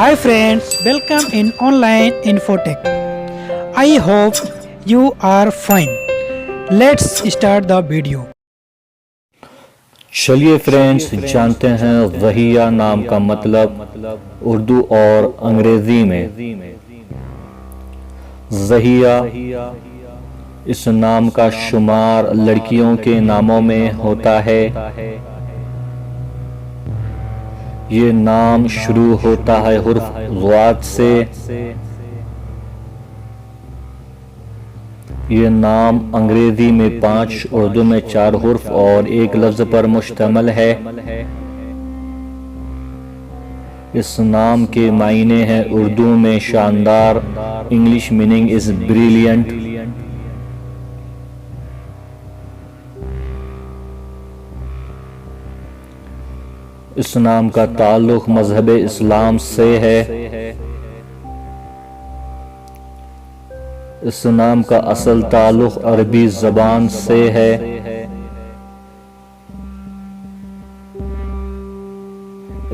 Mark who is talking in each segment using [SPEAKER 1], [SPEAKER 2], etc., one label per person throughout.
[SPEAKER 1] Hi friends, welcome in online Infotech. I hope you are fine. Let's start the video.
[SPEAKER 2] चलिए friends जानते हैं वहिया नाम का मतलब उर्दू और अंग्रेजी में। ज़हिया इस नाम का शुमार लड़कियों के नामों में होता है। ये नाम शुरू होता है हुर्फ ज़ात से। ये नाम अंग्रेजी में 5, उर्दू में 4 हुर्फ और 1 लफ्ज़ पर मुश्तमिल है। इस नाम के मायने हैं उर्दू में शानदार, इंग्लिश मीनिंग इज़ ब्रिलियंट। इस नाम का ताल्लुक़ मज़हब इस्लाम से है। इस नाम का असल ताल्लुक़ अरबी ज़बान से है।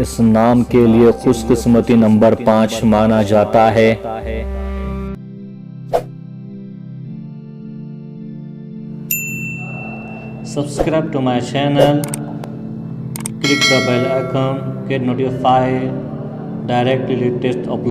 [SPEAKER 2] इस नाम के लिए खुशकिस्मती नंबर 5 माना जाता है। Subscribe to my channel, click the bell icon, get notified directly latest upload.